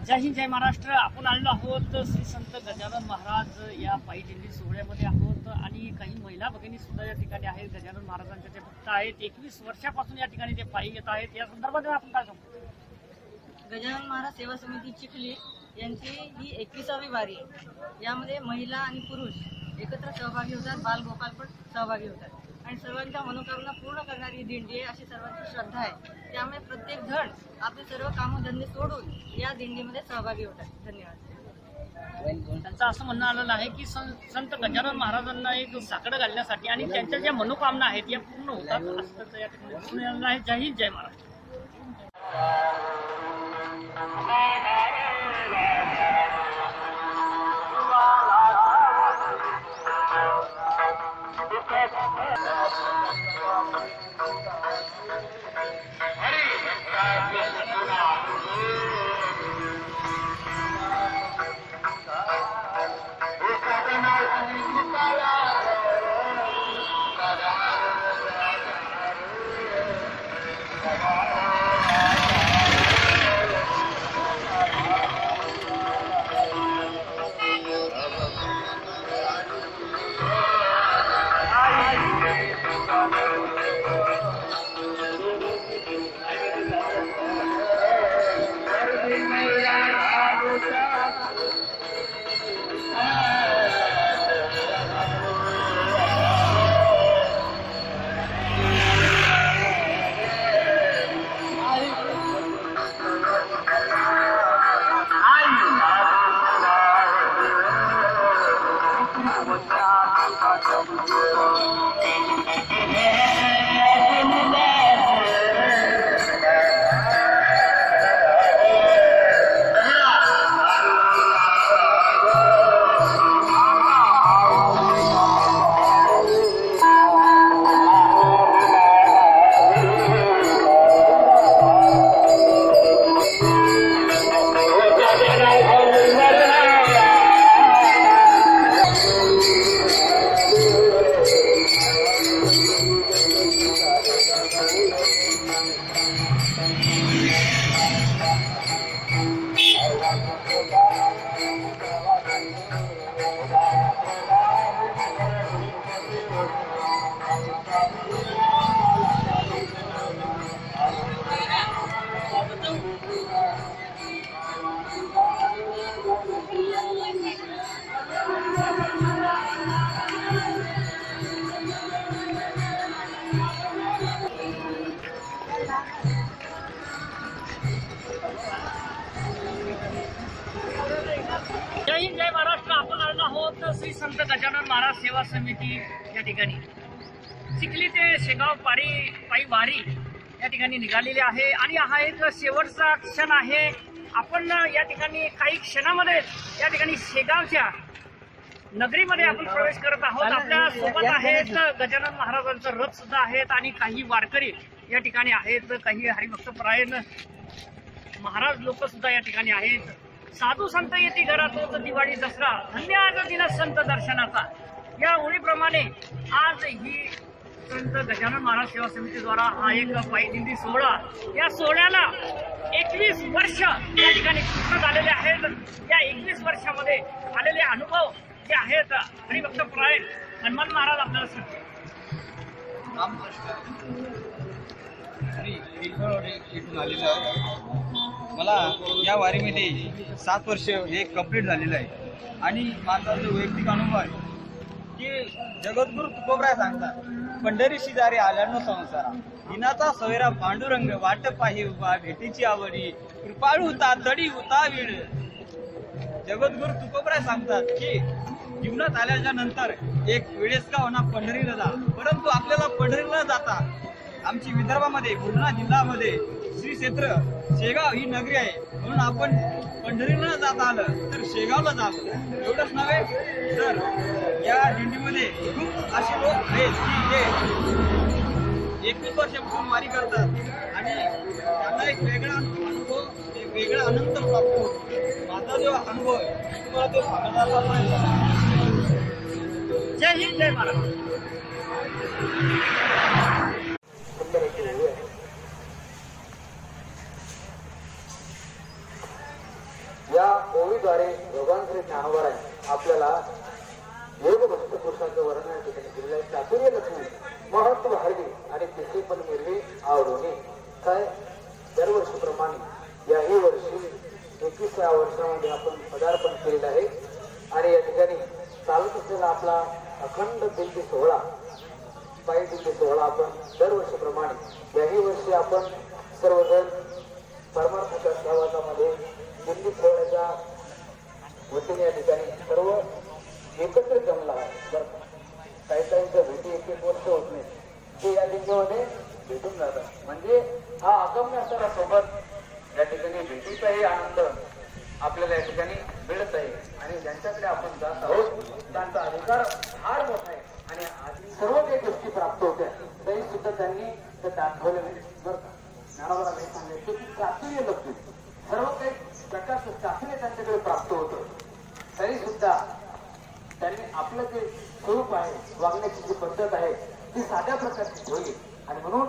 जय हिंद जय महाराष्ट्र। आपण आलेलो आहोत श्री संत गजानन महाराज या पायी दिंडी सोहळ्यामध्ये आहोत आणि काही महिला भगिनी सुद्धा या ठिकाणी आहेत। गजानन महाराजांचे ते भक्त आहेत। 21 वर्षापासून या ठिकाणी ते पायी येत आहेत। या संदर्भात आपण काय सांगतो? गजानन महाराज सेवा समिती चिखली यांची ही 21वी वारी आहे। यामध्ये महिला आणि पुरुष एकत्र सहभागी होतात, बालगोपाल पण सहभागी होतात। आणि सर्वांच्या मनोकामना पूर्ण करणारी दिंडी आहे अशी सर्वांची श्रद्धा आहे. त्यामुळे प्रत्येक जण आपले सर्व कामधंदे सोडून या दिंडीमध्ये सहभागी होतात. धन्यवाद. त्यांचं असं म्हणणं आलेलं आहे की संत गजानन महाराजांना एक साकडं घालण्यासाठी आणि त्यांच्या ज्या मनोकामना आहेत या पूर्ण होतात असं त्याचं या ठिकाणी दिसून आलेलं आहे. जय हिंद, जय महाराष्ट्र. जय हिंद, जय महाराष्ट्र. आपण आलो आहोत श्री संत गजानन महाराज सेवा समिती या ठिकाणी. चिखली ते शेगाव पायी वारी या ठिकाणी निघालेली आहे आणि हा एक शेवटचा क्षण आहे. आपण या ठिकाणी काही क्षणामध्ये या ठिकाणी शेगावच्या नगरीमध्ये आपण प्रवेश करत आहोत. आपल्या सोबत आहेत गजानन महाराजांचं रथ सुद्धा आहेत आणि काही वारकरी या ठिकाणी आहेत. काही हरिभक्तपरायण महाराज लोक सुद्धा या ठिकाणी आहेत. साधू संत येती घरात दिवाळी दसरा धन्य आज दिन संत दर्शनाचा या ओळीप्रमाणे आज ही संत गजानन महाराज सेवा समितीद्वारा हा एक पायी दिंडी सोहळा, या सोहळ्याला 21 वर्ष या ठिकाणी पूर्ण झालेले आहेत. या 21 वर्षामध्ये आलेले अनुभव जे आहेत हरिभक्तपरायण हनुमान महाराज आपल्याला सांगते. इथून आलेलं आहे. मला या वारीमध्ये 7 वर्ष हे कंप्लीट झालेलं आहे आणि माझा जो वैयक्तिक अनुभव आहे की जगद्गुरु तुकोबराय सांगतात, पंढरी शेजारी आल्यानो संसारा दिनाचा सोयरा पांडुरंग वाट पाही उभा भेटीची आवडी कृपाळू होता तडी होता वेळ. जगद्गुरु तुकोबराय सांगतात की जीवनात आल्याच्या नंतर एक वेळेस का होणार पंढरीला जा, परंतु आपल्याला पंढरीला जाता आमची विदर्भामध्ये बुलढाणा जिल्ह्यामध्ये श्री क्षेत्र शेगाव ही नगरी आहे, म्हणून आपण पंढरीला जात आलं तर शेगावला जावं. एवढंच नव्हे तर या दिंडीमध्ये खूप असे लोक आहेत की जे 21 वर्षापासून वारी करतात आणि त्यांना एक वेगळा अनुभव, एक वेगळा आनंद प्राप्त होतो. माझा जो अनुभव आहे तुम्हाला तो सांगण्याचा प्रयत्न. जय हिंद, जय महाराष्ट्र. या ओवीद्वारे भगवान श्री ज्ञानोबारांनी आपल्याला योग भक्त पुरुषांचं वर्णन ठिकाणी दिलेलं आहे. चातुर्य लक्ष्मी महत्व हरवी आणि तिथे पण मिरवी आवडून काय दरवर्षीप्रमाणे याही वर्षी 21व्या वर्षामध्ये आपण पदार्पण केलेलं आहे आणि या ठिकाणी चालत असलेला आपला अखंड दिंडी सोहळा पायी दिंडी सोहळा आपण दरवर्षीप्रमाणे याही वर्षी आपण सर्वजण परमार्थ सहवासामध्ये दिंडी सोहळ्याच्या वतीने या ठिकाणी सर्व एकत्र जमला आहे. बरं का? काही काहींच्या भेटी एक वर्ष होत नाही, ते या दिंडीमध्ये भेटून जातात. म्हणजे हा अगम्य असणारा सोबत या ठिकाणी भेटीचाही आनंद आपल्याला या ठिकाणी मिळत आहे. आणि ज्यांच्याकडे आपण जात आहोत त्यांचा अधिकार फार मोठा आहे आणि आधी सर्व काही गोष्टी प्राप्त होत्या तरी सुद्धा त्यांनी ते दाखवले नाही. बरं का? ज्ञानोबांनी सांगितलं की चातुर्य लक्ष्मी सर्व काही प्रकारचं चातुर्य त्यांच्याकडे प्राप्त होतं तरी सुद्धा त्यांनी आपलं जे स्वरूप आहे, वागण्याची जी पद्धत आहे ती साध्या प्रकारची ठेवली. आणि म्हणून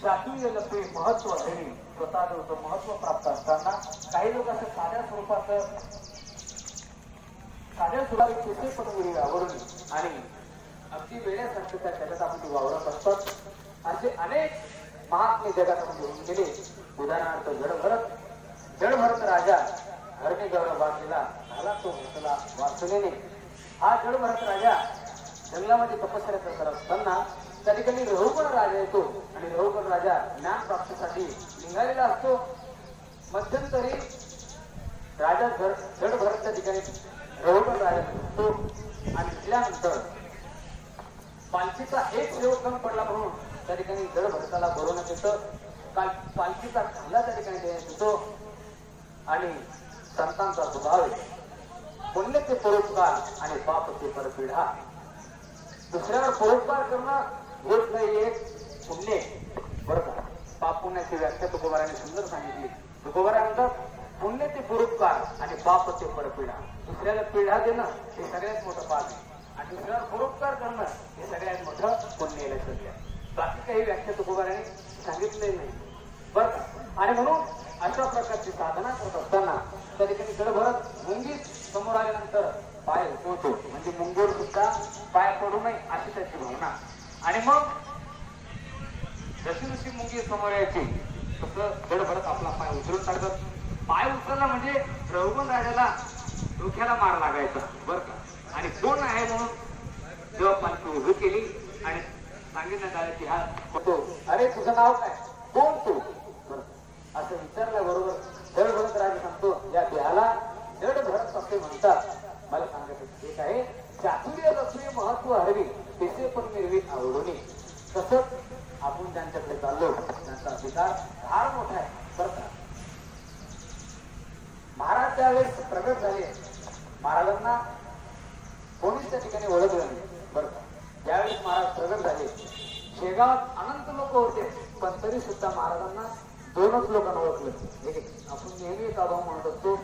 चातुर्य लक्ष्मी महत्व आहे. स्वतःचं महत्व प्राप्त असताना काही लोक असं साध्या स्वरूपात केसे पण आवडून आणि अगदी वेळेसारखं त्या जगात आपण वावरत असतात. असे अनेक महात्मे जगात येऊन गेले. उदाहरणार्थ जडभरत राजा हरणे गौरव वाचलेला झाला तो घेतला वाचलेने. हा जडभरत राजा जंगलामध्ये तपस्या करत असताना त्या ठिकाणी रघुकुळ राजा येतो आणि रघुकुळ राजा ज्ञान प्राप्तीसाठी निघालेला असतो. मध्यंतरी राजा जडभरतच्या ठिकाणी रघुकुळ राजा असतो आणि दिल्यानंतर पालखीचा एक सेवक कमी पडला म्हणून त्या ठिकाणी जडभरताला बोलवण्यात येतं. पालखीचा खांदा त्या ठिकाणी देण्यात येतो आणि संतांचा स्वभाव आहे पुण्य ते परोपकार आणि पाप ते परपीडा. दुसऱ्यावर परोपकार करणं हेच नाही एक पुण्य. बरं का? पाप पुण्याची व्याख्या तुकोबाराने सुंदर सांगितली. तुकोबारा म्हणतात पुण्य ते परोपकार आणि पाप ते परपीडा. दुसऱ्याला पीडा देणं हे सगळ्यात मोठं पाप आहे आणि दुसऱ्यावर परोपकार करणं हे सगळ्यात मोठं पुण्य आहे. लक्षात घ्या. बाकी काही व्याख्या तुकोबाराने सांगितलेली नाही. बरं का? आणि म्हणून अशा प्रकारची साधना करत असताना त्या ठिकाणी जडभरत मुंगीत समोर आल्यानंतर पाय उचलतो. म्हणजे मुंगोर सुद्धा पाय पडू नये अशी त्याची भावना. आणि मग जशी मुंगी समोर यायची तसं जडभरत आपला पाय उचलून टाकतात. पाय उचलला म्हणजे रघुकुळ राजाला डोक्याला मार लागायचा. बरं का? आणि कोण आहे म्हणून जेव्हा पालखी उभी केली आणि सांगितलं झालं की हा होतो. अरे तुझं नाव काय, कोण तू, असं विचारल्याबरोबर जडभरत राजा सांगतो या देहाला जडभरत असे म्हणतात. मला सांगायचं एक आहे चातुर्य लक्ष्मी महत्व हरवी तिचे पण मिरवी आवडून. तसंच आपण ज्यांच्याकडे चाललो त्यांचा अधिकार फार मोठा आहे. बरं का? महाराज त्यावेळेस प्रगट झाले. महाराजांना कोणीच त्या ठिकाणी ओळखलं नाही. बरं का? ज्यावेळेस महाराज प्रगट झाले शेगावात अनंत लोक होते पण तरी सुद्धा महाराजांना दोनच लोकांना ओळखलं. आपण नेहमी एक अभाव म्हणत असतो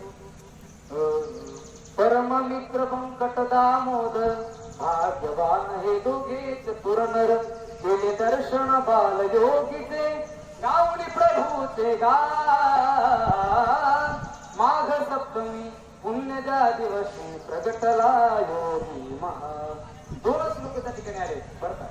परम मित्र संकट दामोदर भाग्यवान हे दोघेच पुरनर केले दर्शन बाल योगीचे गावडी प्रभूचे गा माघ सप्तमी पुण्यजा दिवशी प्रगटला योगी महा. दोनच लोक त्या ठिकाणी आले. बरं का?